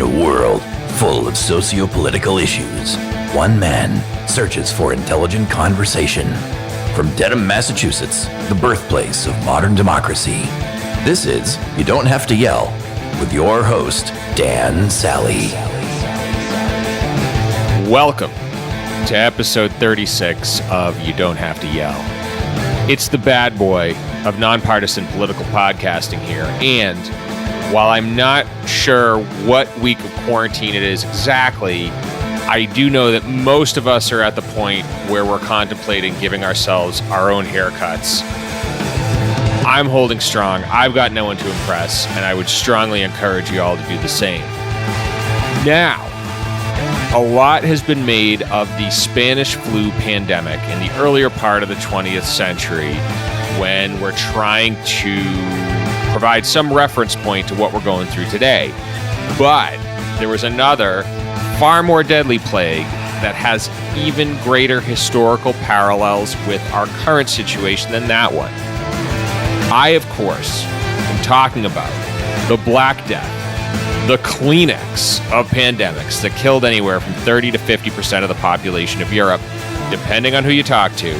In a world full of socio-political issues, one man searches for intelligent conversation. From Dedham, Massachusetts, the birthplace of modern democracy, this is You Don't Have to Yell, with your host, Dan Sally. Welcome to episode 36 of You Don't Have to Yell. It's the bad boy of nonpartisan political podcasting here, and while I'm not sure what week of quarantine it is exactly, I do know that most of us are at the point where we're contemplating giving ourselves our own haircuts. I'm holding strong. I've got no one to impress, and I would strongly encourage you all to do the same. Now, a lot has been made of the Spanish flu pandemic in the earlier part of the 20th century when we're trying to provide some reference point to what we're going through today. But there was another, far more deadly plague that has even greater historical parallels with our current situation than that one. I, of course, am talking about the Black Death, the Kleenex of pandemics that killed anywhere from 30 to 50% of the population of Europe, depending on who you talk to,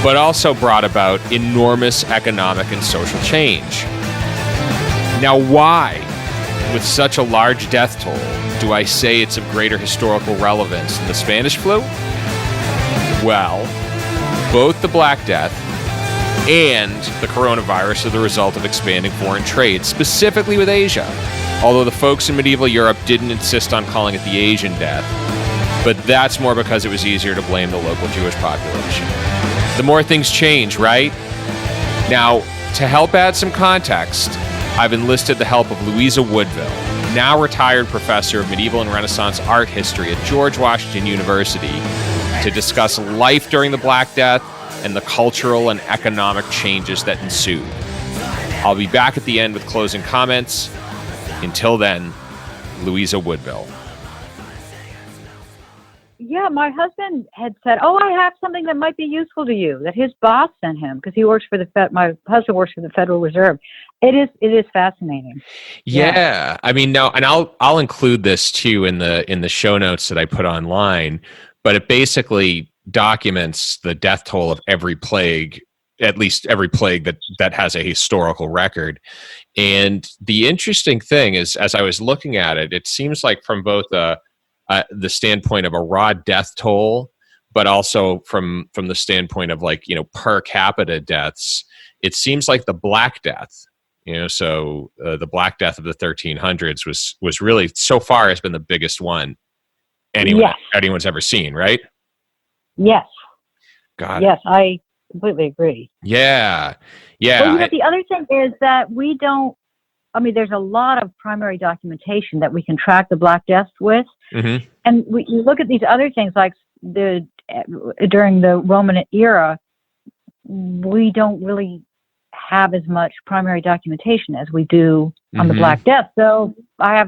but also brought about enormous economic and social change. Now, why, with such a large death toll, do I say it's of greater historical relevance than the Spanish flu? Well, both the Black Death and the coronavirus are the result of expanding foreign trade, specifically with Asia. Although the folks in medieval Europe didn't insist on calling it the Asian death, but that's more because it was easier to blame the local Jewish population. The more things change, right? Now, to help add some context, I've enlisted the help of Louisa Woodville, now retired professor of medieval and Renaissance art history at George Washington University, to discuss life during the Black Death and the cultural and economic changes that ensued. I'll be back at the end with closing comments. Until then, Louisa Woodville. Yeah, my husband had said, I have something that might be useful to you, that his boss sent him, because he works for my husband works for the Federal Reserve. It is fascinating. Yeah. I mean, no, and I'll include this too in the show notes that I put online, but it basically documents the death toll of every plague, at least every plague that has a historical record. And the interesting thing is, as I was looking at it, it seems like from both the standpoint of a raw death toll, but also from the standpoint of per capita deaths, it seems like the Black Death, so the Black Death of the 1300s was really, so far, has been the biggest one anyone's ever seen, right? Yes. Got it. Yes, I completely agree. Yeah. Well, the other thing is that we don't, there's a lot of primary documentation that we can track the Black Death with. Mm-hmm. And you look at these other things like during the Roman era, we don't really have as much primary documentation as we do on the Black Death. So I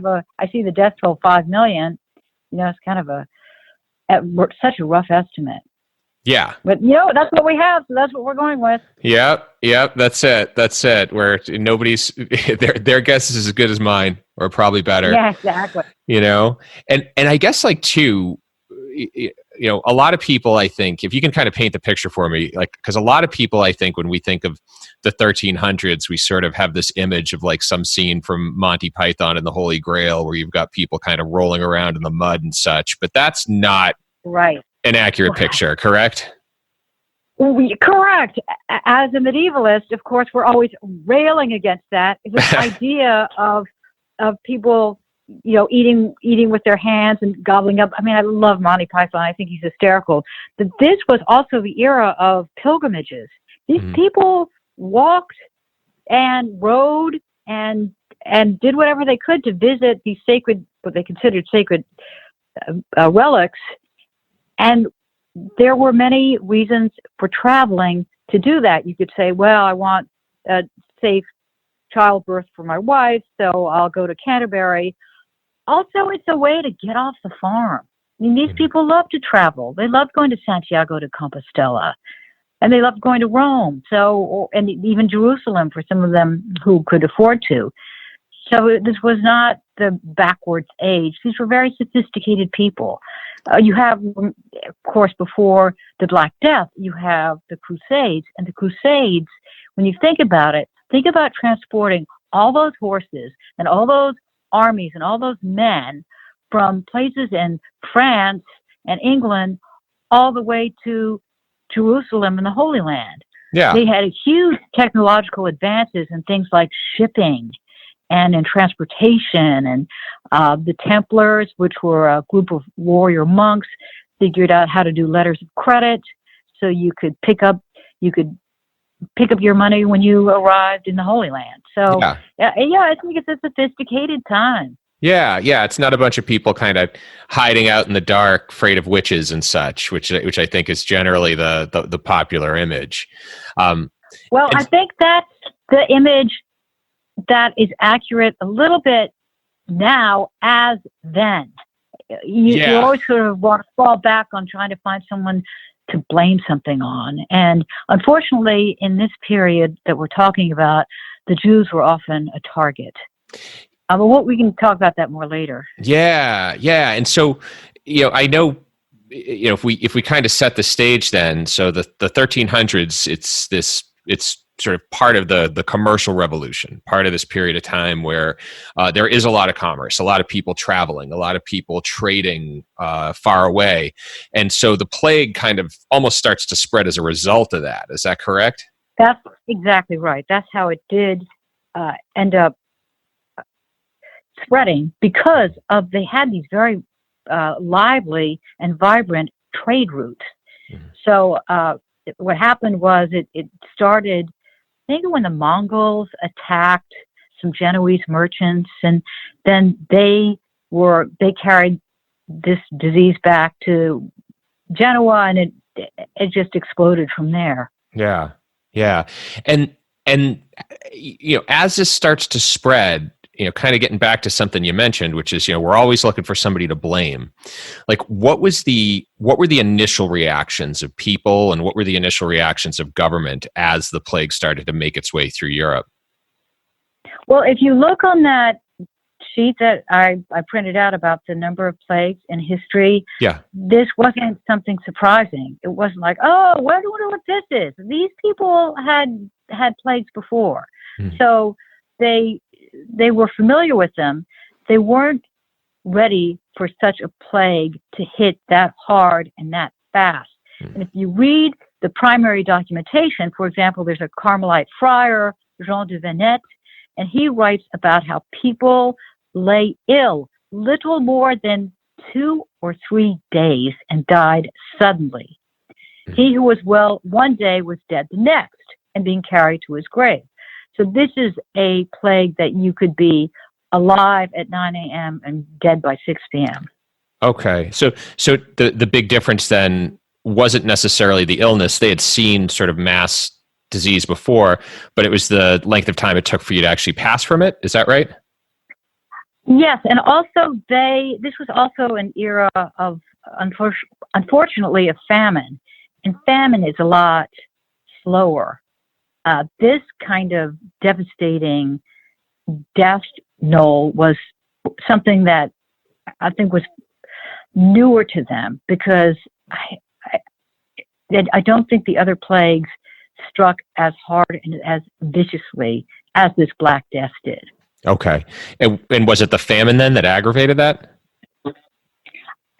see the death toll 5 million. It's kind of such a rough estimate. Yeah. But, that's what we have, so that's what we're going with. Yep, that's it. Where nobody's, their guess is as good as mine, or probably better. Yeah, exactly. And I guess, too, a lot of people, I think, if you can kind of paint the picture for me, because a lot of people, I think, when we think of the 1300s, we sort of have this image of some scene from Monty Python and the Holy Grail, where you've got people kind of rolling around in the mud and such, but that's not right. An accurate picture, correct? Correct. As a medievalist, of course, we're always railing against that. This idea of people, eating with their hands and gobbling up. I love Monty Python. I think he's hysterical. But this was also the era of pilgrimages. These people walked and rode and did whatever they could to visit these what they considered sacred relics. And there were many reasons for traveling to do that. You could say, I want a safe childbirth for my wife, so I'll go to Canterbury. Also, it's a way to get off the farm. These people love to travel. They love going to Santiago de Compostela, and they love going to Rome. And even Jerusalem for some of them who could afford to. So this was not the backwards age. These were very sophisticated people. You have, of course, before the Black Death, you have the Crusades. And the Crusades, when you think about it, think about transporting all those horses and all those armies and all those men from places in France and England all the way to Jerusalem and the Holy Land. Yeah. They had huge technological advances in things like shipping and in transportation. And the Templars, which were a group of warrior monks, figured out how to do letters of credit, so you could pick up your money when you arrived in the Holy Land. So yeah, I think it's a sophisticated time. Yeah, it's not a bunch of people kind of hiding out in the dark, afraid of witches and such, which I think is generally the popular image. I think that's the image that is accurate a little bit now as then. You always sort of want to fall back on trying to find someone to blame something on. And unfortunately, in this period that we're talking about, the Jews were often a target. But we can talk about that more later. Yeah. And so, I know, if we kind of set the stage then, so the 1300s, it's sort of part of the commercial revolution, part of this period of time where there is a lot of commerce, a lot of people traveling, a lot of people trading far away. And so the plague kind of almost starts to spread as a result of that. Is that correct? That's exactly right. That's how it did end up spreading, because they had these very lively and vibrant trade routes. Mm-hmm. So what happened was it started, I think, when the Mongols attacked some Genoese merchants, and then they carried this disease back to Genoa, and it just exploded from there. Yeah. And as this starts to spread, kind of getting back to something you mentioned, which is, we're always looking for somebody to blame. Like, what were the initial reactions of people, and what were the initial reactions of government as the plague started to make its way through Europe? Well, if you look on that sheet that I printed out about the number of plagues in history, this wasn't something surprising. It wasn't like, I wonder what this is. These people had plagues before. Mm-hmm. So they were familiar with them. They weren't ready for such a plague to hit that hard and that fast. Mm-hmm. And if you read the primary documentation, for example, there's a Carmelite friar, Jean de Venette, and he writes about how people lay ill little more than 2 or 3 days and died suddenly. Mm-hmm. He who was well one day was dead the next and being carried to his grave. So this is a plague that you could be alive at 9 a.m. and dead by 6 p.m. Okay. So the big difference then wasn't necessarily the illness. They had seen sort of mass disease before, but it was the length of time it took for you to actually pass from it. Is that right? Yes. And also this was also an era of, unfortunately, of famine. And famine is a lot slower. This kind of devastating death knoll was something that I think was newer to them, because I don't think the other plagues struck as hard and as viciously as this Black Death did. Okay. And was it the famine then that aggravated that?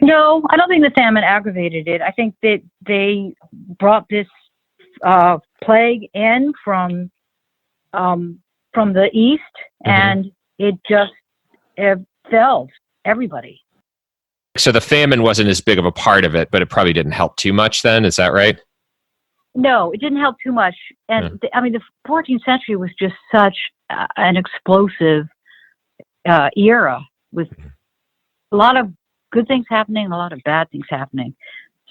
No, I don't think the famine aggravated it. I think that they brought this plague in from the east, mm-hmm. and it just felled everybody. So the famine wasn't as big of a part of it, but it probably didn't help too much then. Is that right? No, it didn't help too much. And the 14th century was just such an explosive era, with a lot of good things happening and a lot of bad things happening.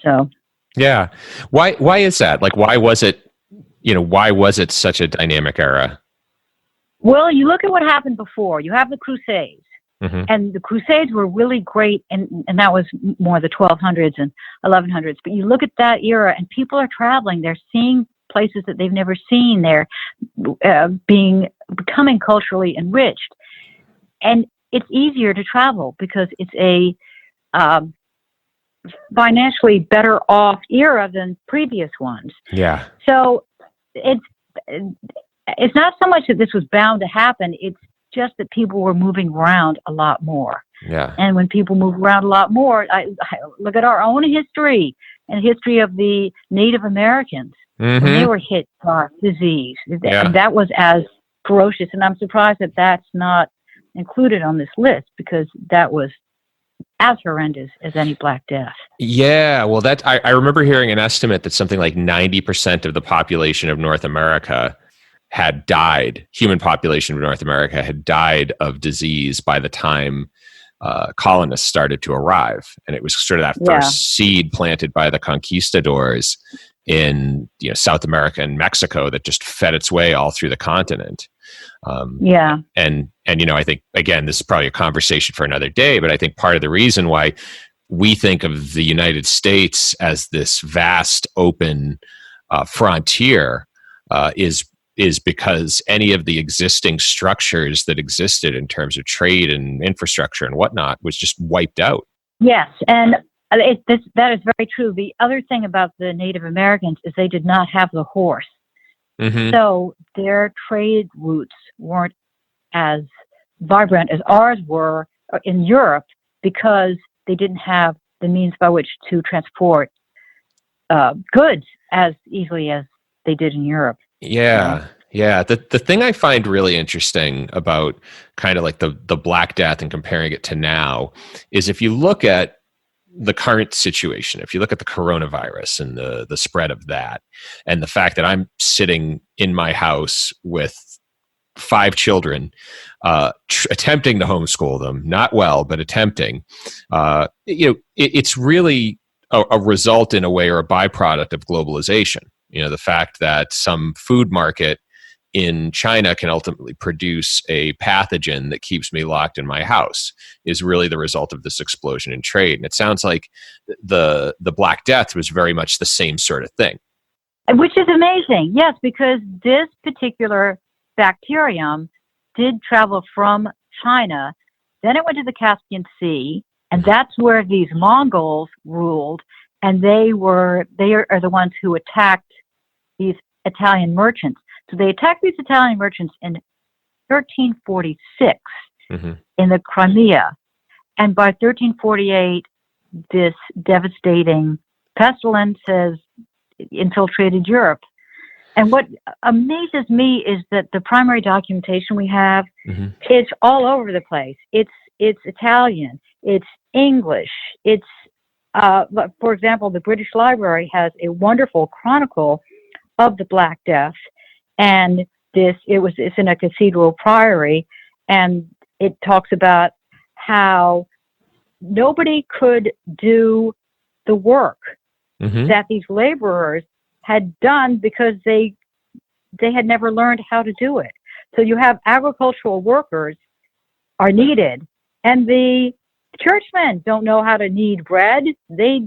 So. Yeah. Why is that? Like, why was it such a dynamic era? Well, you look at what happened before. You have the Crusades, mm-hmm. and the Crusades were really great, and that was more the 1200s and 1100s. But you look at that era, and people are traveling. They're seeing places that they've never seen. They're becoming culturally enriched. And it's easier to travel because it's a financially better off era than previous ones. Yeah. So it's not so much that this was bound to happen. It's just that people were moving around a lot more. Yeah. And when people move around a lot more, I look at our own history and history of the Native Americans when they were hit by disease. Yeah. That was as ferocious. And I'm surprised that that's not included on this list because that was as horrendous as any Black Death. Yeah, well, I remember hearing an estimate that something like 90% of the population of North America had died. Human population of North America had died of disease by the time colonists started to arrive, and it was sort of that first seed planted by the conquistadors in South America and Mexico that just fed its way all through the continent. And I think, again, this is probably a conversation for another day, but I think part of the reason why we think of the United States as this vast open frontier is because any of the existing structures that existed in terms of trade and infrastructure and whatnot was just wiped out. Yes, and that is very true. The other thing about the Native Americans is they did not have the horse. So their trade routes weren't as vibrant as ours were in Europe because they didn't have the means by which to transport goods as easily as they did in Europe. Yeah. Yeah. The thing I find really interesting about kind of like the Black Death and comparing it to now is if you look at the current situation, if you look at the coronavirus and the spread of that, and the fact that I'm sitting in my house with 5 children, attempting to homeschool them, not well, but attempting, it's really a result in a way or a byproduct of globalization. The fact that some food market in China can ultimately produce a pathogen that keeps me locked in my house is really the result of this explosion in trade. And it sounds like the Black Death was very much the same sort of thing. Which is amazing. Yes, because this particular bacterium did travel from China, then it went to the Caspian Sea, and that's where these Mongols ruled, and they are the ones who attacked these Italian merchants. So they attacked these Italian merchants in 1346 in the Crimea. And by 1348, this devastating pestilence has infiltrated Europe. And what amazes me is that the primary documentation we have, it's all over the place. It's Italian, it's English, it's, for example, the British Library has a wonderful chronicle of the Black Death. And it's in a cathedral priory, and it talks about how nobody could do the work that these laborers had done because they had never learned how to do it. So you have agricultural workers are needed, and the churchmen don't know how to knead bread. They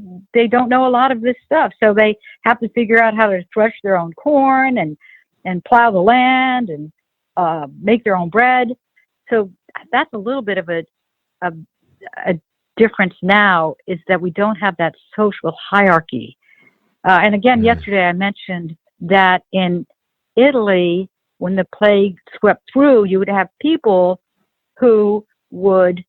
don't know a lot of this stuff, so they have to figure out how to thresh their own corn and plow the land and make their own bread. So that's a little bit of a difference now, is that we don't have that social hierarchy. And again, yesterday I mentioned that in Italy, when the plague swept through, you would have people who would,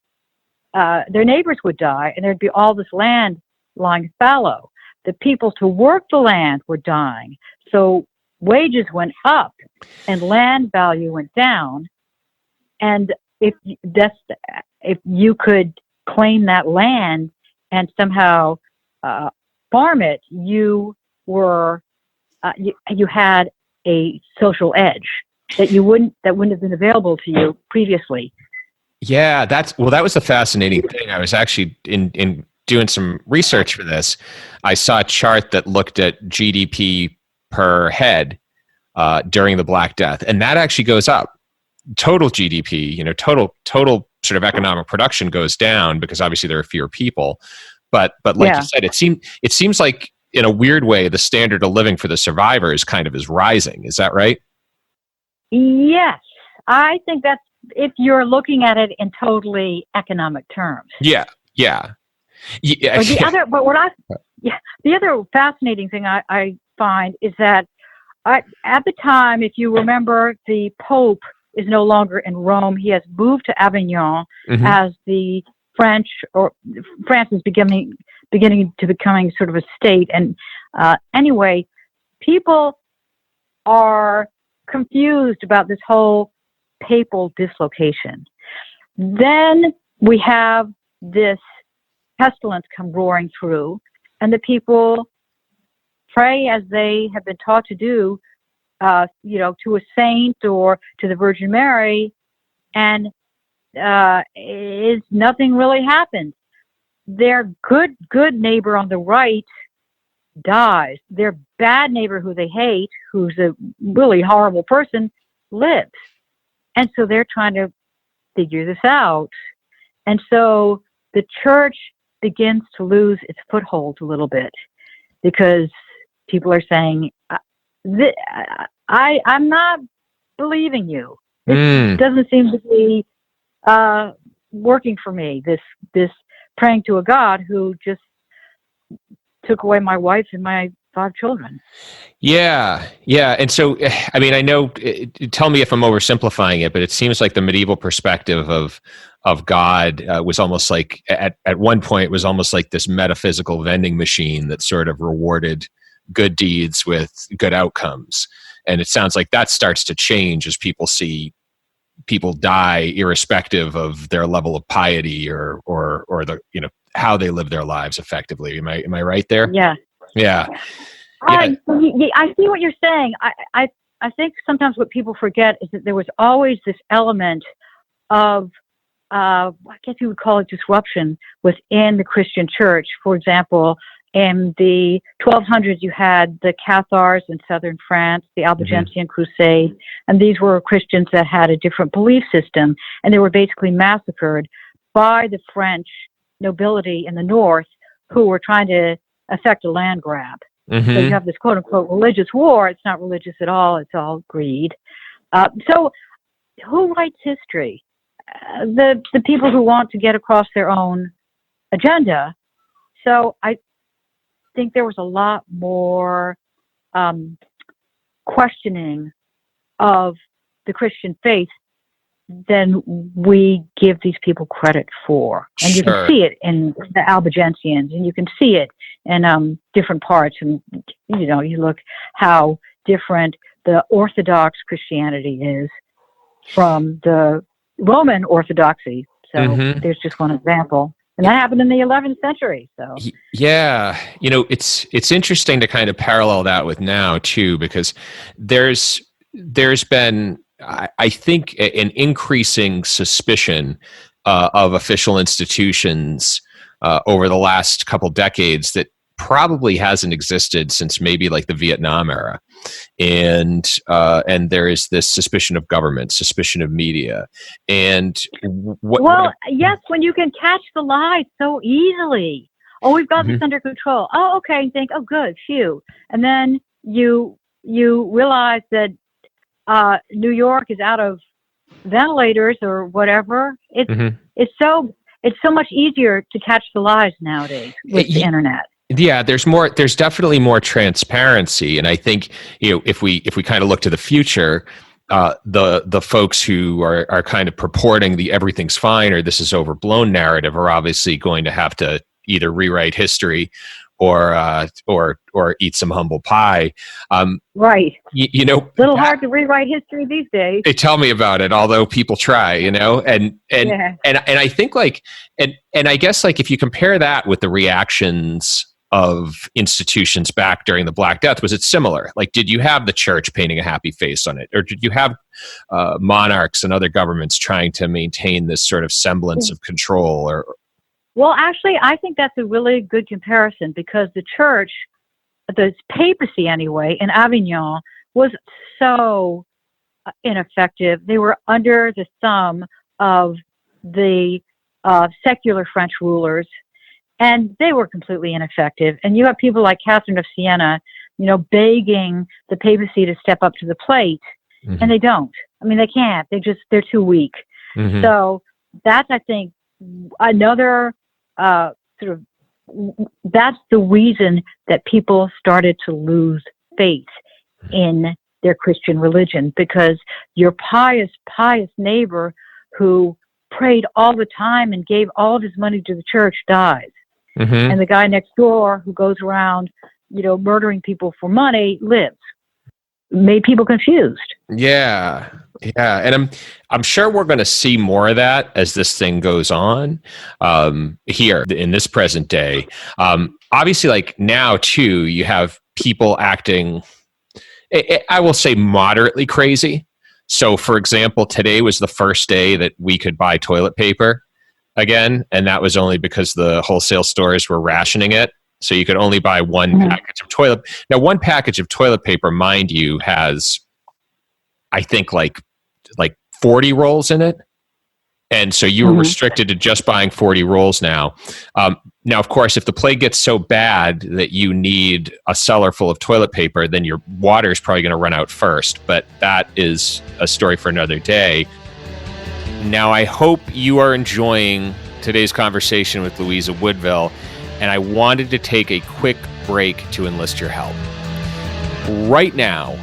their neighbors would die, and there'd be all this land lying fallow. The people to work the land were dying. So wages went up and land value went down. And if you could claim that land and somehow farm it, you had a social edge that wouldn't have been available to you previously. Yeah, that was a fascinating thing. I was actually in doing some research for this. I saw a chart that looked at GDP per head during the Black Death, and that actually goes up. Total GDP, total sort of economic production goes down because obviously there are fewer people. But like you said, it seems like in a weird way the standard of living for the survivors kind of is rising. Is that right? Yes, I think that's if you're looking at it in totally economic terms. Yeah. But the other fascinating thing I find is that at the time, if you remember, the Pope is no longer in Rome. He has moved to Avignon as the France is beginning to becoming sort of a state. And anyway, people are confused about this whole papal dislocation. Then we have this pestilence come roaring through, and the people pray as they have been taught to do, to a saint or to the Virgin Mary, and nothing really happens. Their good neighbor on the right dies. Their bad neighbor who they hate, who's a really horrible person, lives. And so they're trying to figure this out. And so the church begins to lose its foothold a little bit, because people are saying, I'm not believing you. It doesn't seem to be working for me, this praying to a God who just took away my wife and my 5 children. Yeah. And so, I mean, I know, tell me if I'm oversimplifying it, but it seems like the medieval perspective of God was almost like, at one point, it was almost like this metaphysical vending machine that sort of rewarded good deeds with good outcomes. And it sounds like that starts to change as people see people die irrespective of their level of piety or the, how they live their lives effectively. Am I right there? Yeah. I see what you're saying. I think sometimes what people forget is that there was always this element of, I guess you would call it disruption within the Christian church. For example, in the 1200s, you had the Cathars in southern France, the Albigensian Crusade, and these were Christians that had a different belief system, and they were basically massacred by the French nobility in the north who were trying to effect a land grab. So you have this quote-unquote religious war. It's not religious at all. It's all greed. So who writes history? The people who want to get across their own agenda. So I think there was a lot more questioning of the Christian faith than we give these people credit for. And you can see it in the Albigensians, and you can see it in different parts. And, you look how different the Orthodox Christianity is from the Roman Orthodoxy. So there's just one example. And that happened in the 11th century. So yeah, it's interesting to kind of parallel that with now too, because there's been, I think, an increasing suspicion of official institutions over the last couple decades that probably hasn't existed since maybe like the Vietnam era, and there is this suspicion of government, suspicion of media, and yes, when you can catch the lies so easily. Oh, we've got this under control. Oh, okay. You think, oh, good, phew, and then you realize that New York is out of ventilators or whatever. It's so much easier to catch the lies nowadays with the internet. Yeah, there's definitely more transparency. And I think, if we kind of look to the future, the folks who are kind of purporting the everything's fine or this is overblown narrative are obviously going to have to either rewrite history or eat some humble pie. Right. Little hard to rewrite history these days. Tell me about it. Although people try, and I think and I guess if you compare that with the reactions of institutions back during the Black Death, was it similar? Did you have the church painting a happy face on it, or did you have monarchs and other governments trying to maintain this sort of semblance of control? Well, actually, I think that's a really good comparison, because the church, the papacy anyway, in Avignon was so ineffective. They were under the thumb of the secular French rulers, and they were completely ineffective. And you have people like Catherine of Siena, begging the papacy to step up to the plate, and they don't. I mean, they can't. They're too weak. Mm-hmm. So that's, I think, another that's the reason that people started to lose faith in their Christian religion, because your pious neighbor who prayed all the time and gave all of his money to the church dies. Mm-hmm. And the guy next door who goes around, murdering people for money lives. Made people confused. Yeah. And I'm sure we're going to see more of that as this thing goes on here in this present day. Obviously, like now too, you have people acting, I will say, moderately crazy. So, for example, today was the first day that we could buy toilet paper again, and that was only because the wholesale stores were rationing it. So you could only buy one package of toilet. Now, one package of toilet paper, mind you, has, I think, like 40 rolls in it. And so you were restricted to just buying 40 rolls now. Now, of course, if the plague gets so bad that you need a cellar full of toilet paper, then your water is probably going to run out first. But that is a story for another day. Now, I hope you are enjoying today's conversation with Louisa Woodville. And I wanted to take a quick break to enlist your help. Right now,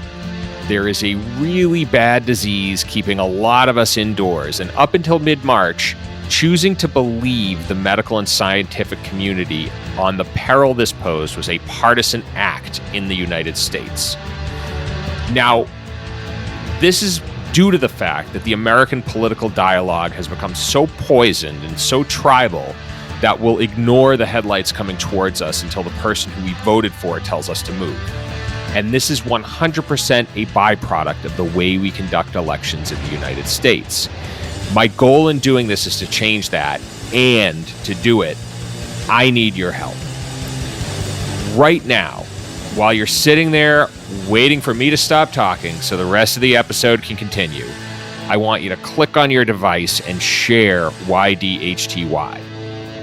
there is a really bad disease keeping a lot of us indoors, and up until mid-March, choosing to believe the medical and scientific community on the peril this posed was a partisan act in the United States. Now, this is due to the fact that the American political dialogue has become so poisoned and so tribal that we'll ignore the headlights coming towards us until the person who we voted for tells us to move. And this is 100% a byproduct of the way we conduct elections in the United States. My goal in doing this is to change that, and to do it, I need your help. Right now, while you're sitting there waiting for me to stop talking so the rest of the episode can continue, I want you to click on your device and share YDHTY.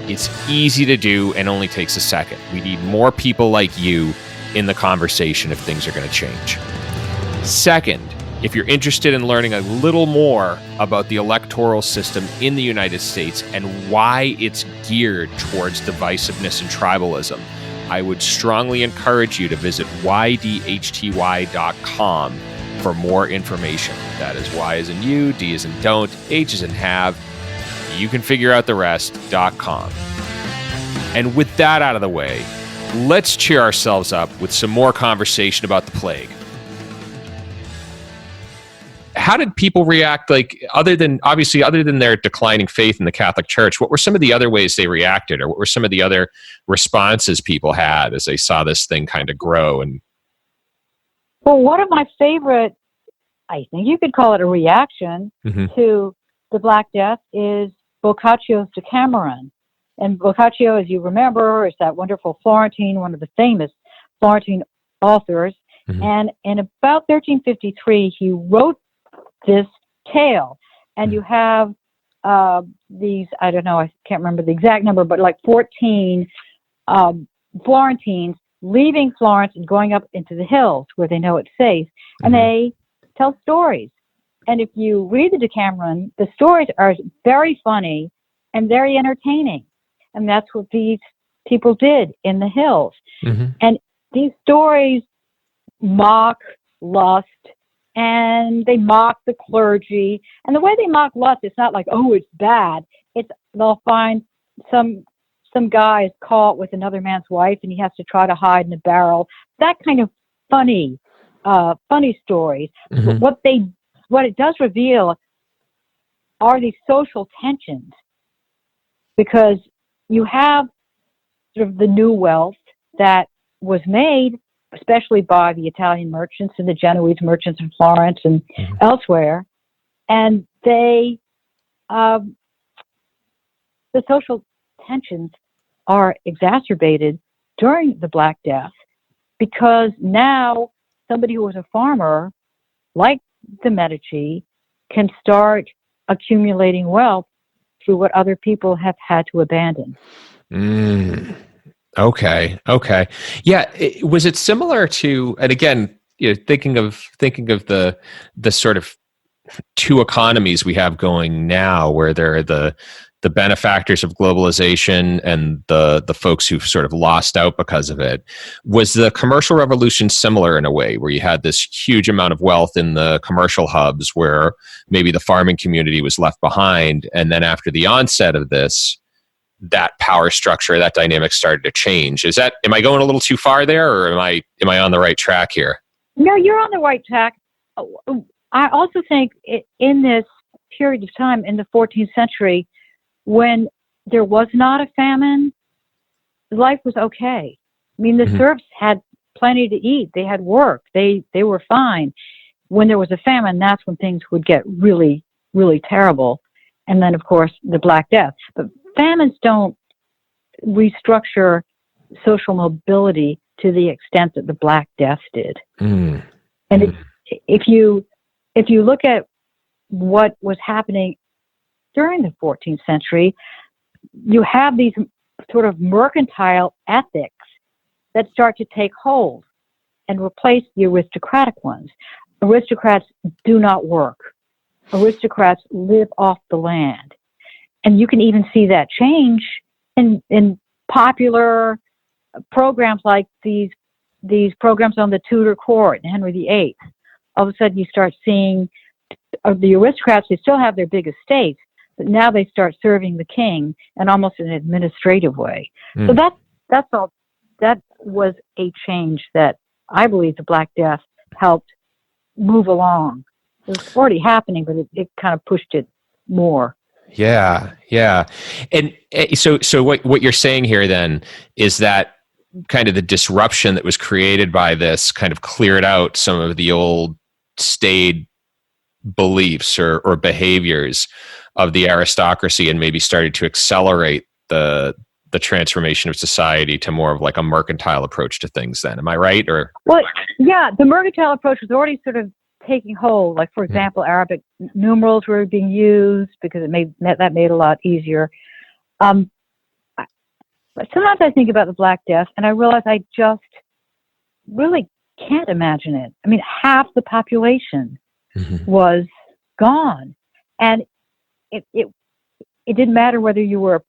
It's easy to do and only takes a second. We need more people like you in the conversation if things are going to change. Second, if you're interested in learning a little more about the electoral system in the United States and why it's geared towards divisiveness and tribalism, I would strongly encourage you to visit ydhty.com for more information. That is Y as in you, D as in don't, H as in have. You can figure out the rest.com. And with that out of the way, let's cheer ourselves up with some more conversation about the plague. How did people react, like, other than their declining faith in the Catholic Church, what were some of the other ways they reacted, or what were some of the other responses people had as they saw this thing kind of grow? And well, one of my favorite, I think you could call it a reaction to the Black Death, is Boccaccio's Decameron. And Boccaccio, as you remember, is that wonderful Florentine, one of the famous Florentine authors. And in about 1353, he wrote this tale. And you have these, I don't know, I can't remember the exact number, but like 14 Florentines leaving Florence and going up into the hills where they know it's safe. And they tell stories. And if you read the Decameron, the stories are very funny and very entertaining. And that's what these people did in the hills. And these stories mock lust, and they mock the clergy. And the way they mock lust, it's not like, oh, it's bad. It's, they'll find some guy is caught with another man's wife, and he has to try to hide in a barrel. That kind of funny stories. What it does reveal are these social tensions, because you have sort of the new wealth that was made, especially by the Italian merchants and the Genoese merchants in Florence and elsewhere, and the social tensions are exacerbated during the Black Death, because now somebody who was a farmer, like the Medici, can start accumulating wealth through what other people have had to abandon. Okay. Yeah. Was it similar to, and again, thinking of the sort of two economies we have going now, where there are the benefactors of globalization and the folks who've sort of lost out because of it. Was the commercial revolution similar in a way, where you had this huge amount of wealth in the commercial hubs where maybe the farming community was left behind, and then after the onset of this, that power structure, that dynamic started to change? Am I going a little too far there, or am I on the right track here? No, you're on the right track. I also think in this period of time in the 14th century, when there was not a famine, life was okay. I mean, the serfs had plenty to eat. They had work. They were fine. When there was a famine, that's when things would get really, really terrible. And then, of course, the Black Death. But famines don't restructure social mobility to the extent that the Black Death did. And if you look at what was happening during the 14th century, you have these sort of mercantile ethics that start to take hold and replace the aristocratic ones. Aristocrats do not work. Aristocrats live off the land. And you can even see that change in popular programs like these programs on the Tudor court, Henry VIII. All of a sudden you start seeing the aristocrats, they still have their big estates, but now they start serving the king in almost an administrative way. So that's all. That was a change that I believe the Black Death helped move along. It was already happening, but it kind of pushed it more. Yeah. And so what you're saying here then is that kind of the disruption that was created by this kind of cleared out some of the old staid beliefs or behaviors of the aristocracy, and maybe started to accelerate the transformation of society to more of like a mercantile approach to things then. Am I right? Or well, yeah, the mercantile approach was already sort of taking hold. Like, for example, Arabic numerals were being used because that made it a lot easier. But sometimes I think about the Black Death and I realize I just really can't imagine it. I mean, half the population was gone. And it didn't matter whether you were a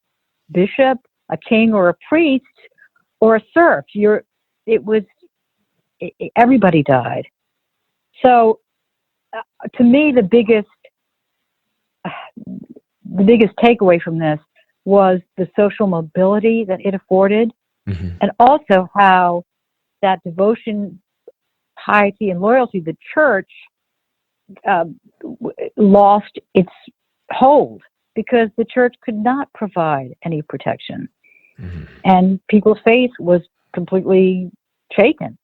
bishop, a king, or a priest, or a serf. Everybody died. So, to me, the biggest takeaway from this was the social mobility that it afforded, and also how that devotion, piety, and loyalty to the church lost its hold because the church could not provide any protection, and people's faith was completely shaken.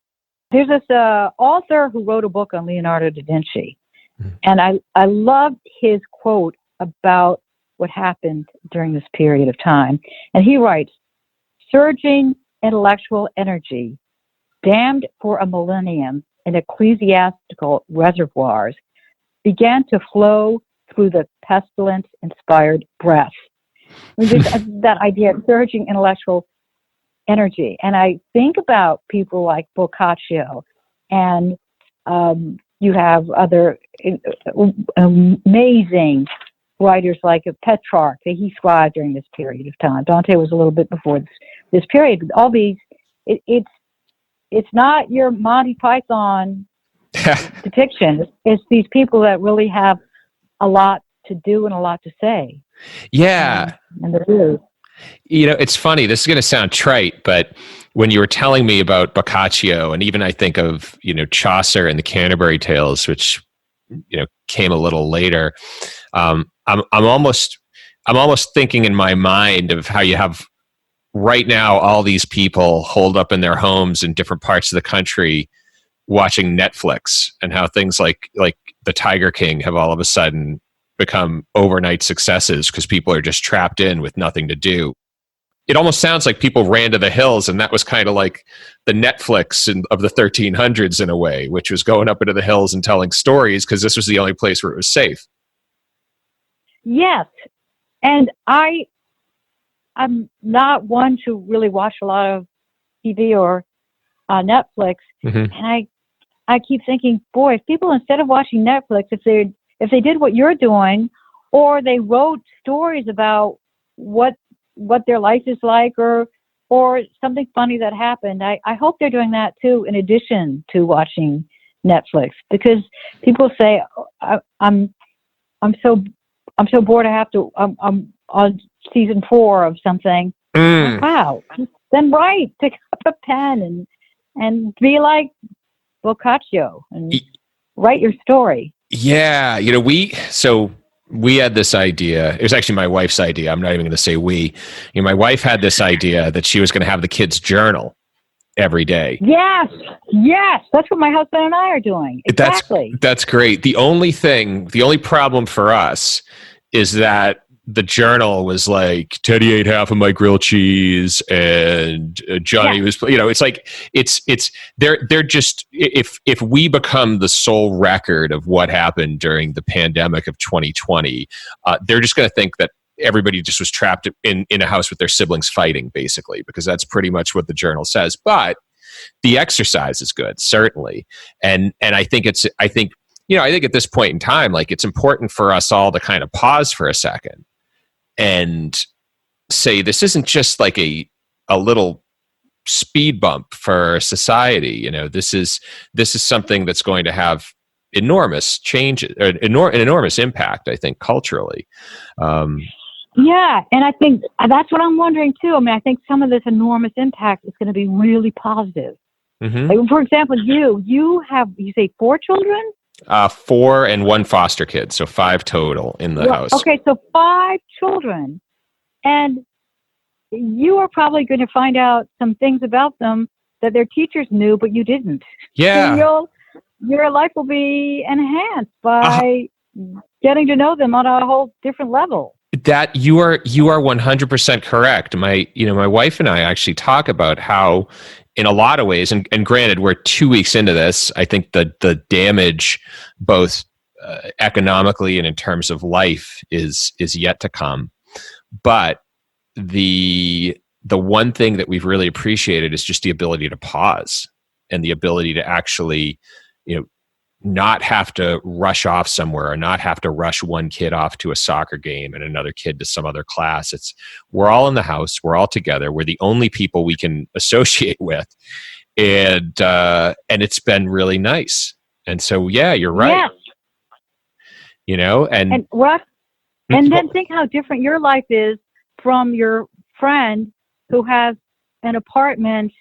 There's this author who wrote a book on Leonardo da Vinci, and I loved his quote about what happened during this period of time. And he writes, "Surging intellectual energy, dammed for a millennium in ecclesiastical reservoirs, began to flow through the pestilence-inspired breath." That idea of surging intellectual energy. And I think about people like Boccaccio, and you have other amazing writers like Petrarch that he thrived during this period of time. Dante was a little bit before this period. But all these, it's not your Monty Python depiction. It's these people that really have a lot to do and a lot to say. Yeah. And they do. You know, it's funny. This is going to sound trite, but when you were telling me about Boccaccio, and even I think of, Chaucer and the Canterbury Tales, which, came a little later, I'm almost thinking in my mind of how you have right now all these people holed up in their homes in different parts of the country watching Netflix, and how things like The Tiger King have all of a sudden become overnight successes because people are just trapped in with nothing to do. It almost sounds like people ran to the hills, and that was kind of like the Netflix of the 1300s in a way, which was going up into the hills and telling stories because this was the only place where it was safe. Yes. And I'm not one to really watch a lot of TV or Netflix. And I keep thinking, boy, if people, instead of watching Netflix, if if they did what you're doing, or they wrote stories about what their life is like, or something funny that happened. I hope they're doing that too, in addition to watching Netflix, because people say, I'm so bored. I have to. I'm on season 4 of something. Wow. Then write. Pick up a pen and be like Boccaccio and write your story. Yeah, we had this idea. It was actually my wife's idea. I'm not even going to say we. My wife had this idea that she was going to have the kids journal every day. Yes. That's what my husband and I are doing. Exactly. That's great. The only problem for us is that the journal was like, Teddy ate half of my grilled cheese, and Johnny was, it's like, they're just, if we become the sole record of what happened during the pandemic of 2020, they're just going to think that everybody just was trapped in a house with their siblings fighting, basically, because that's pretty much what the journal says. But the exercise is good, certainly. And I think at this point in time, like, it's important for us all to kind of pause for a second and say, this isn't just like a little speed bump for society. This is something that's going to have enormous changes, an enormous impact, I think, culturally. Yeah, and I think that's what I'm wondering too. I mean, I think some of this enormous impact is going to be really positive. Mm-hmm. Like, for example, you say 4 children? 4 and 1 foster kid, so 5 total in the house. Okay, so 5 children, and you are probably going to find out some things about them that their teachers knew, but you didn't. Yeah. So your life will be enhanced by getting to know them on a whole different level. That you are 100% correct. My wife and I actually talk about how, in a lot of ways, and granted, we're 2 weeks into this, I think the damage, both economically and in terms of life, is yet to come. But the one thing that we've really appreciated is just the ability to pause, and the ability to actually, not have to rush off somewhere, or not have to rush one kid off to a soccer game and another kid to some other class. We're all in the house. We're all together. We're the only people we can associate with. And it's been really nice. And so, yeah, you're right. Yeah. And then think how different your life is from your friend who has an apartment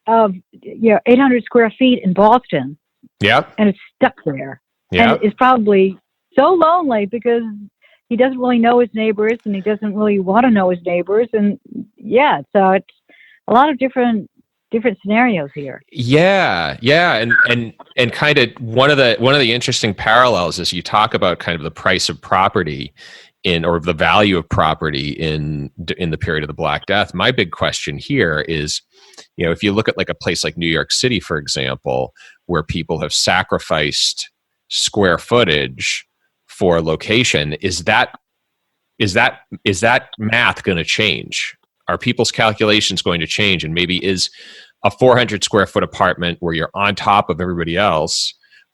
of 800 square feet in Boston. Yep. And it's stuck there. Yep. And it's probably so lonely because he doesn't really know his neighbors, and he doesn't really want to know his neighbors. And so it's a lot of different scenarios here. Yeah. And kind of one of the interesting parallels is you talk about kind of the price of property or the value of property in the period of the Black Death. My big question here is, if you look at like a place like New York City, for example, where people have sacrificed square footage for location, is that math going to change? Are people's calculations going to change? And maybe is a 400 square foot apartment where you're on top of everybody else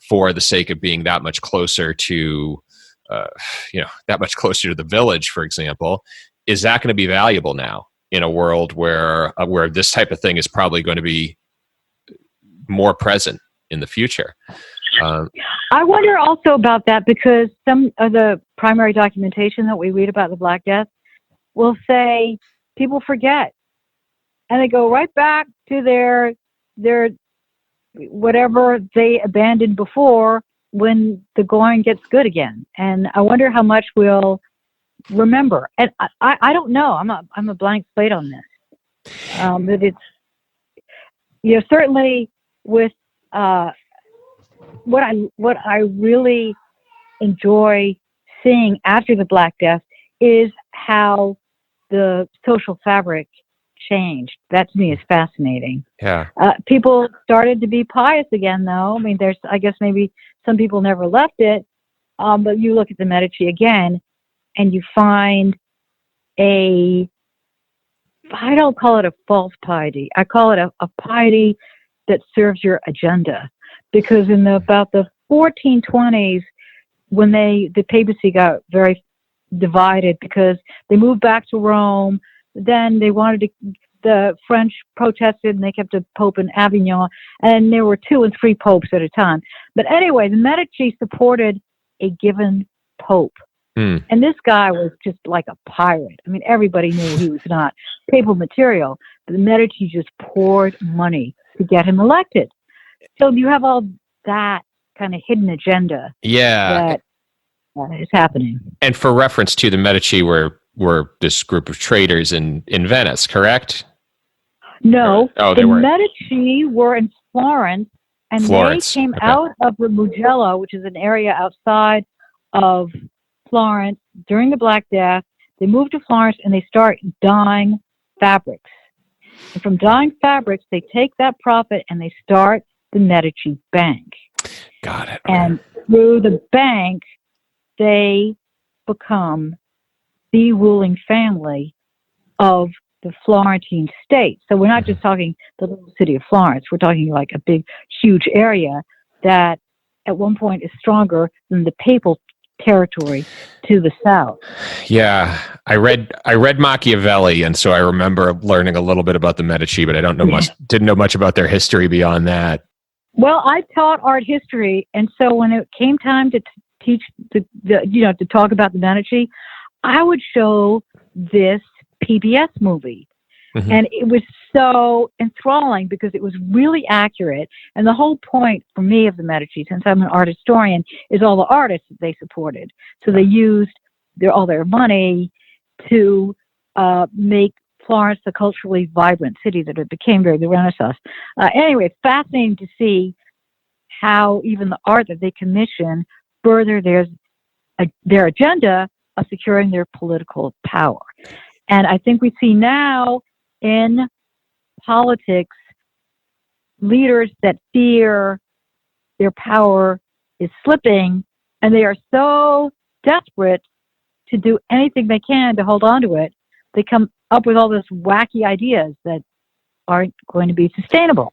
for the sake of being that much closer to the village, for example, is that going to be valuable now in a world where this type of thing is probably going to be more present in the future? I wonder also about that, because some of the primary documentation that we read about the Black Death will say people forget, and they go right back to their whatever they abandoned before when the going gets good again. And I wonder how much we'll remember. And I don't know. I'm a blank slate on this. But it's certainly with what I really enjoy seeing after the Black Death is how the social fabric changed. That to me is fascinating. Yeah. People started to be pious again, though. I mean, I guess maybe some people never left it, but you look at the Medici again, and you find I don't call it a false piety. I call it a piety that serves your agenda. Because in about the 1420s, when the papacy got very divided because they moved back to Rome. Then they wanted to, the French protested and they kept a pope in Avignon, and there were 2 and 3 popes at a time. But anyway, the Medici supported a given pope. And this guy was just like a pirate. I mean, everybody knew he was not papal material, but the Medici just poured money to get him elected. So you have all that kind of hidden agenda that is happening. And for reference to the Medici were this group of traders in Venice, correct? No, they weren't. Medici were in Florence, and they came out of the Mugello, which is an area outside of Florence during the Black Death. They moved to Florence and they start dyeing fabrics. And from dyeing fabrics, they take that profit and they start the Medici Bank. Got it. And through the bank, they become the ruling family of the Florentine state. So we're not just talking the little city of Florence. We're talking like a big, huge area that at one point is stronger than the papal territory to the south. Yeah, I read Machiavelli, and so I remember learning a little bit about the Medici, but I didn't know much about their history beyond that. Well, I taught art history, and so when it came time to teach to talk about the Medici, I would show this PBS movie. And it was so enthralling because it was really accurate. And the whole point for me of the Medici, since I'm an art historian, is all the artists that they supported. So they used all their money to make Florence the culturally vibrant city that it became during the Renaissance. Anyway, it's fascinating to see how even the art that they commission further their agenda of securing their political power. And I think we see now in politics leaders that fear their power is slipping, and they are so desperate to do anything they can to hold on to it, they come up with all these wacky ideas that aren't going to be sustainable.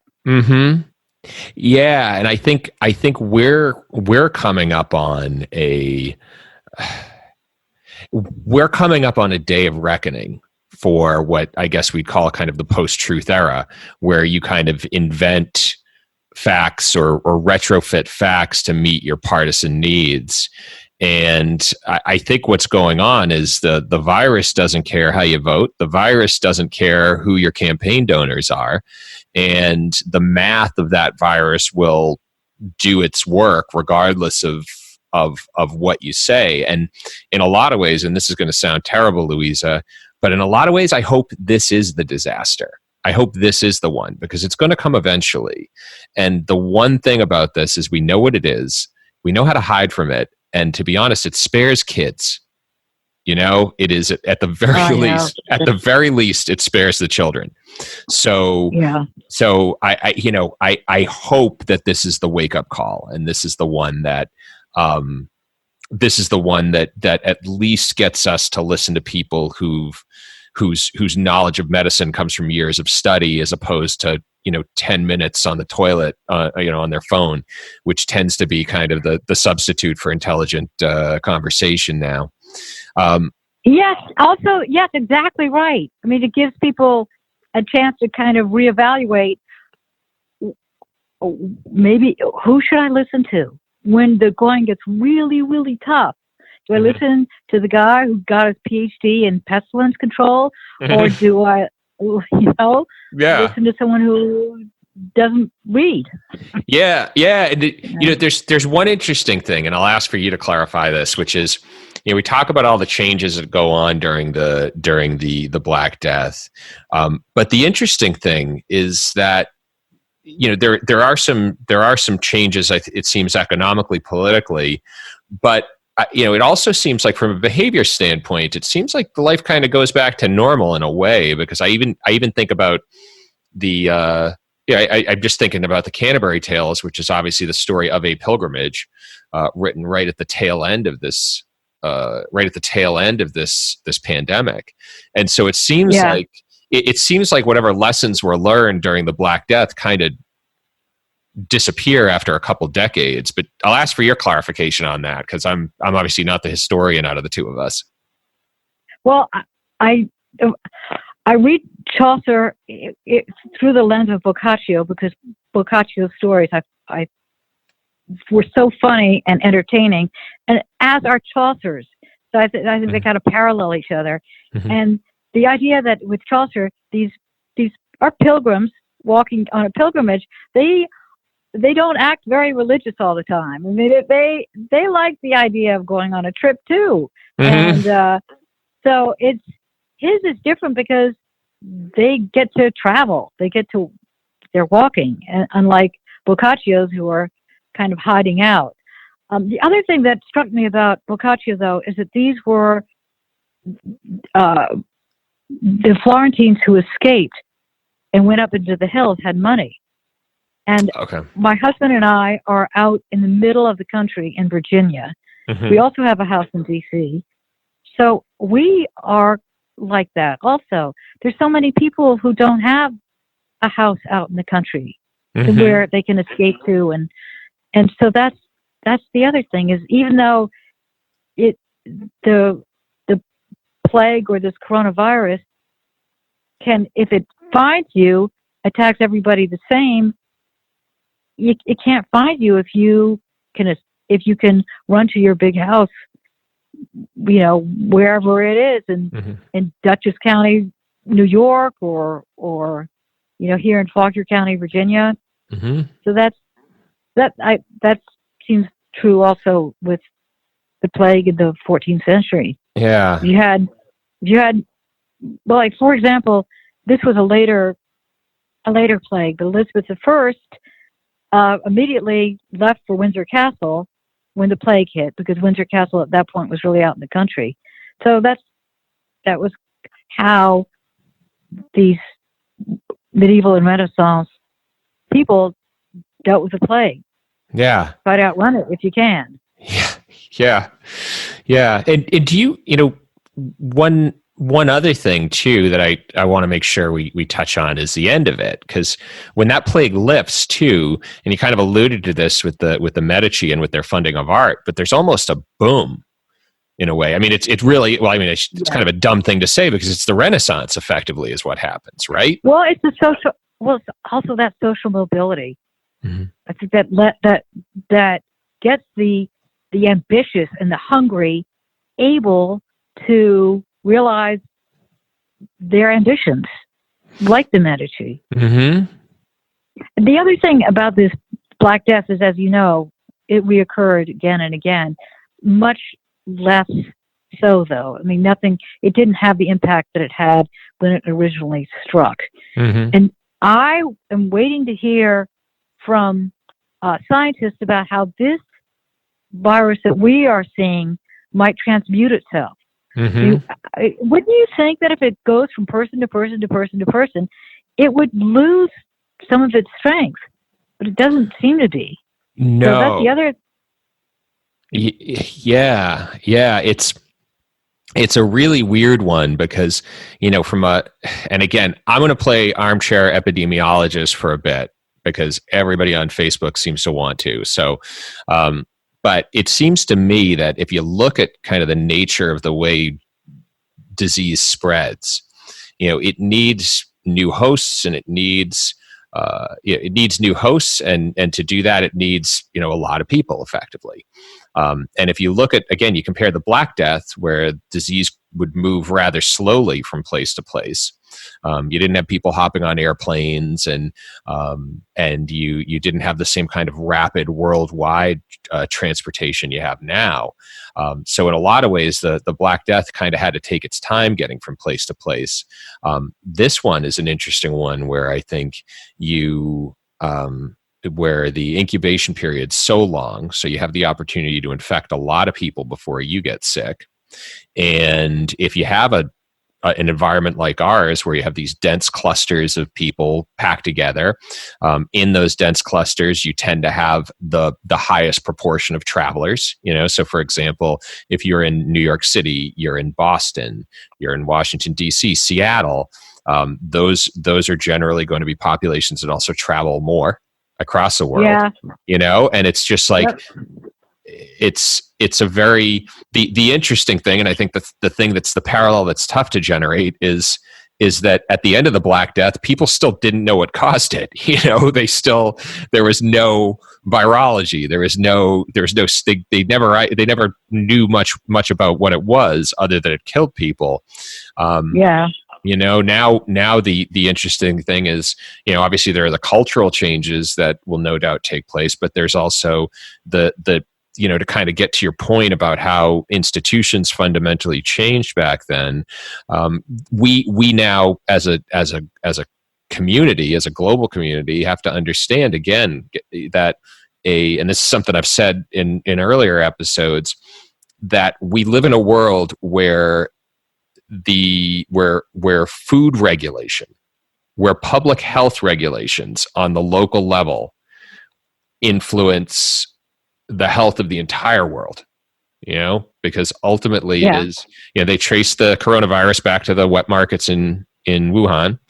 Yeah, and I think we're coming up on a day of reckoning for what I guess we'd call kind of the post-truth era, where you kind of invent facts or retrofit facts to meet your partisan needs. And I think what's going on is the virus doesn't care how you vote. The virus doesn't care who your campaign donors are. And the math of that virus will do its work regardless of what you say. And in a lot of ways, and this is going to sound terrible, Louisa, but in a lot of ways, I hope this is the disaster. I hope this is the one, because it's going to come eventually. And the one thing about this is we know what it is. We know how to hide from it. And to be honest, it spares kids. You know, it is at the very least, it spares the children. So, I hope that this is the wake up call, and this is the one that that at least gets us to listen to people whose knowledge of medicine comes from years of study, as opposed to 10 minutes on the toilet, on their phone, which tends to be kind of the substitute for intelligent conversation now. Yes. Also, yes, exactly right. I mean, it gives people a chance to kind of reevaluate. Maybe who should I listen to when the going gets really, really tough? Do I listen to the guy who got his PhD in pestilence control, or do I, listen to someone who doesn't read? Yeah. And there's one interesting thing, and I'll ask for you to clarify this, which is, we talk about all the changes that go on during the Black Death, but the interesting thing is that there are some changes. It seems economically, politically, but it also seems like from a behavior standpoint, it seems like the life kind of goes back to normal in a way, because I even think about I'm just thinking about the Canterbury Tales, which is obviously the story of a pilgrimage, written right at the tail end of this this pandemic. And so it seems like whatever lessons were learned during the Black Death kind of disappear after a couple decades. But I'll ask for your clarification on that, because I'm obviously not the historian out of the two of us. Well, I read Chaucer through the lens of Boccaccio, because Boccaccio's stories were so funny and entertaining, and as are Chaucer's. So I think they kind of parallel each other. Mm-hmm. And the idea that with Chaucer, these are pilgrims walking on a pilgrimage. They don't act very religious all the time. I mean, they like the idea of going on a trip too. Mm-hmm. And so his is different because they get to travel. They're walking, and unlike Boccaccio's, who are kind of hiding out. The other thing that struck me about Boccaccio, though, is that these were the Florentines who escaped and went up into the hills, had money. And my husband and I are out in the middle of the country in Virginia. Mm-hmm. We also have a house in D.C. So we are like that also. There's so many people who don't have a house out in the country mm-hmm. where they can escape to, and so that's the other thing, is even though the plague or this coronavirus if it finds you, attacks everybody the same, it can't find you if you can run to your big house, wherever it is in Dutchess County, New York, or here in Faulkner County, Virginia. Mm-hmm. So that seems true also with the plague in the 14th century. Yeah. You had, well, like, for example, this was a later plague, but Elizabeth I immediately left for Windsor Castle when the plague hit, because Windsor Castle at that point was really out in the country. So that was how these medieval and Renaissance people dealt with the plague. Yeah. Try to outrun it if you can. Yeah. And do you one other thing too that I want to make sure we touch on is the end of it, because when that plague lifts too, and you kind of alluded to this with the Medici and with their funding of art, but there's almost a boom in a way. I mean, it's really, well, I mean, it's kind of a dumb thing to say, because it's the Renaissance effectively is what happens, right? Well, it's also that social mobility. Mm-hmm. I think that gets the ambitious and the hungry able to realize their ambitions, like the Medici. Mm-hmm. The other thing about this Black Death is, as you know, it reoccurred again and again. Much less so, though. I mean, it didn't have the impact that it had when it originally struck. Mm-hmm. And I am waiting to hear from scientists about how this virus that we are seeing might transmute itself. Mm-hmm. Wouldn't you think that if it goes from person to person to person to person, it would lose some of its strength? But it doesn't seem to be. No. So that's the other. Yeah. It's a really weird one, because, and again, I'm going to play armchair epidemiologist for a bit, because everybody on Facebook seems to want to. So, but it seems to me that if you look at kind of the nature of the way disease spreads, it needs new hosts, and it needs new hosts, and to do that, it needs, a lot of people effectively. And if you look at, again, you compare the Black Death, where disease would move rather slowly from place to place. You didn't have people hopping on airplanes, and you didn't have the same kind of rapid worldwide transportation you have now. So in a lot of ways, the Black Death kind of had to take its time getting from place to place. This one is an interesting one, where I think where the incubation period's so long, so you have the opportunity to infect a lot of people before you get sick. And if you have an environment like ours, where you have these dense clusters of people packed together, in those dense clusters, you tend to have the highest proportion of travelers. So for example, if you're in New York City, you're in Boston, you're in Washington, D.C., Seattle, those are generally going to be populations that also travel more. across the world. Yeah. And it's just like, Yep. it's a very, the interesting thing, and I think the thing that's the parallel that's tough to generate is that at the end of the Black Death, people still didn't know what caused it. There was no virology. They never knew much about what it was other than it killed people. Yeah. Now the interesting thing is, obviously there are the cultural changes that will no doubt take place, but there's also the to kind of get to your point about how institutions fundamentally changed back then. We now as a community, as a global community, have to understand again that and this is something I've said in earlier episodes, that we live in a world where where food regulation, where public health regulations on the local level influence the health of the entire world, because ultimately it is, they trace the coronavirus back to the wet markets in Wuhan,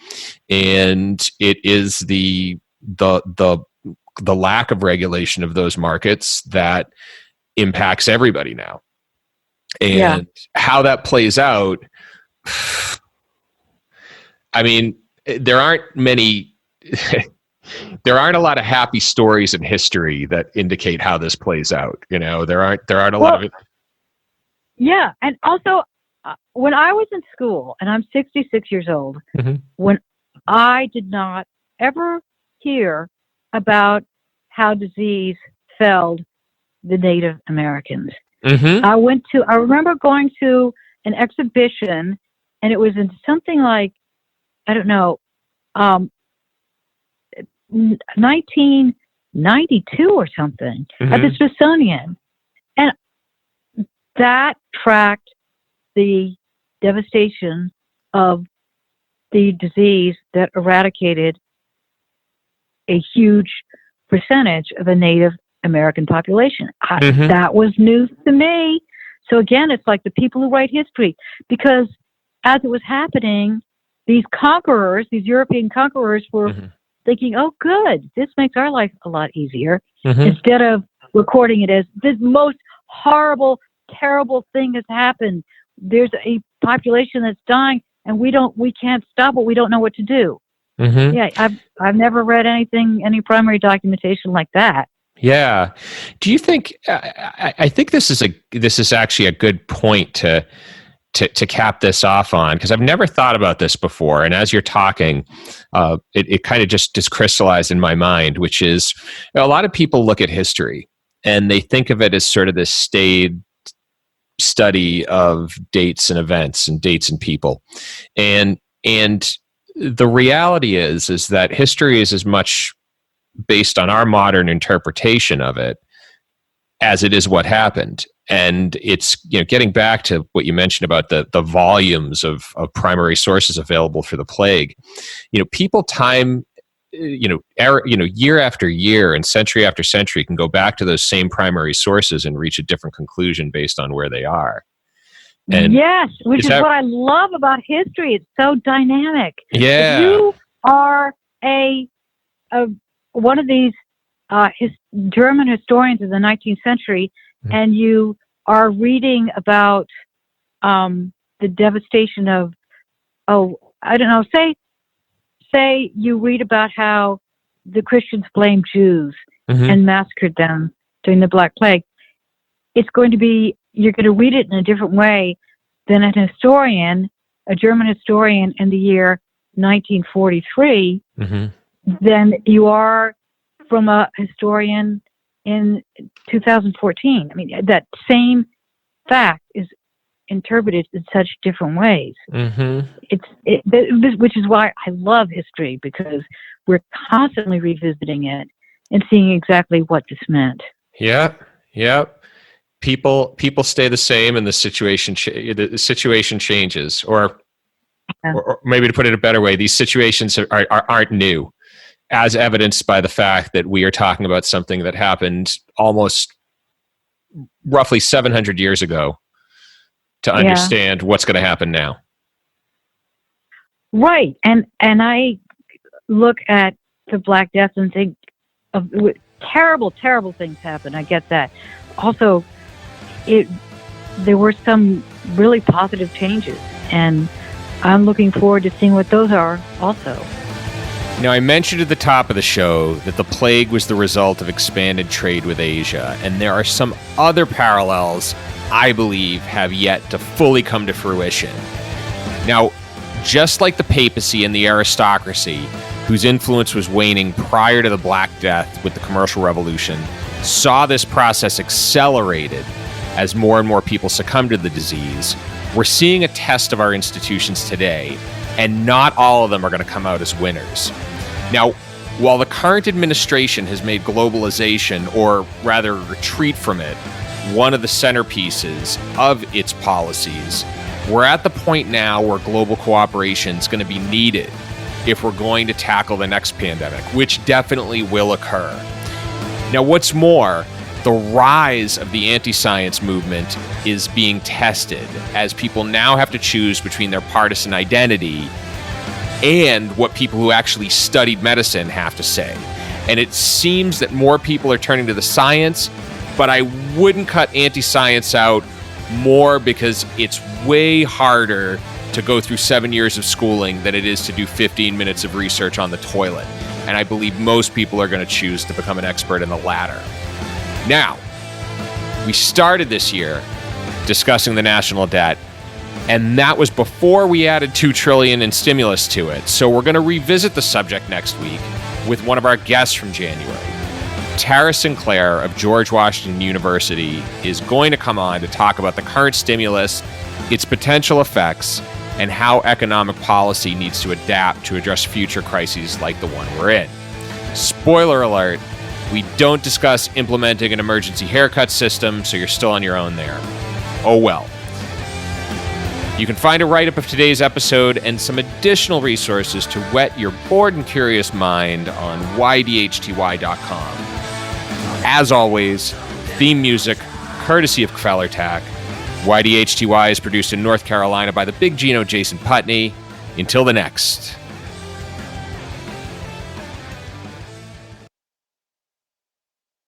and it is the lack of regulation of those markets that impacts everybody now. And how that plays out, I mean, there aren't a lot of happy stories in history that indicate how this plays out. There aren't a lot of it. Yeah. And also, when I was in school, and I'm 66 years old, when I did not ever hear about how disease felled the Native Americans. I remember going to an exhibition, and it was in something like, I don't know, 1992 or something, at the Smithsonian. And that tracked the devastation of the disease that eradicated a huge percentage of the Native American population. That was news to me. So again, it's like the people who write history, because as it was happening, these European conquerors were thinking, oh, good, this makes our life a lot easier, instead of recording it as this most horrible, terrible thing has happened. There's a population that's dying, and we can't stop it. We don't know what to do. Yeah, I've never read any primary documentation like that. Yeah. Do you think? I think this is actually a good point to cap this off on, because I've never thought about this before. And as you're talking, it kind of just crystallized in my mind, which is, a lot of people look at history and they think of it as sort of this staid study of dates and events and dates and people. And the reality is that history is as much based on our modern interpretation of it as it is what happened. And it's, getting back to what you mentioned about the volumes of primary sources available for the plague, people year after year and century after century can go back to those same primary sources and reach a different conclusion based on where they are. And yes, which is what I love about history. It's so dynamic. Yeah. If you are one of these German historians of the 19th century, and you are reading about the devastation of, I don't know, say you read about how the Christians blamed Jews and massacred them during the Black Plague, you're going to read it in a different way than a German historian in the year 1943, than you are from a historian in 2014. I mean, that same fact is interpreted in such different ways. Which is why I love history, because we're constantly revisiting it and seeing exactly what this meant. Yeah. People stay the same, and the situation changes, or maybe to put it a better way, these situations aren't new, as evidenced by the fact that we are talking about something that happened almost roughly 700 years ago to understand what's going to happen now. Right. And I look at the Black Death and think, terrible, terrible things happen. I get that. Also, there were some really positive changes, and I'm looking forward to seeing what those are also. Now, I mentioned at the top of the show that the plague was the result of expanded trade with Asia, and there are some other parallels I believe have yet to fully come to fruition. Now, just like the papacy and the aristocracy, whose influence was waning prior to the Black Death with the Commercial Revolution, saw this process accelerated as more and more people succumbed to the disease, we're seeing a test of our institutions today, and not all of them are going to come out as winners. Now, while the current administration has made globalization, or rather retreat from it, one of the centerpieces of its policies, we're at the point now where global cooperation is going to be needed if we're going to tackle the next pandemic, which definitely will occur. Now, what's more, the rise of the anti-science movement is being tested as people now have to choose between their partisan identity and what people who actually studied medicine have to say. And it seems that more people are turning to the science, but I wouldn't cut anti-science out more because it's way harder to go through 7 years of schooling than it is to do 15 minutes of research on the toilet. And I believe most people are going to choose to become an expert in the latter. Now, we started this year discussing the national debt, and that was before we added $2 trillion in stimulus to it. So we're going to revisit the subject next week with one of our guests from January. Tara Sinclair of George Washington University is going to come on to talk about the current stimulus, its potential effects, and how economic policy needs to adapt to address future crises like the one we're in. Spoiler alert, we don't discuss implementing an emergency haircut system, so you're still on your own there. Oh well. You can find a write-up of today's episode and some additional resources to whet your bored and curious mind on YDHTY.com. As always, theme music courtesy of Quellertac. YDHTY is produced in North Carolina by the Big Gino Jason Putney. Until the next.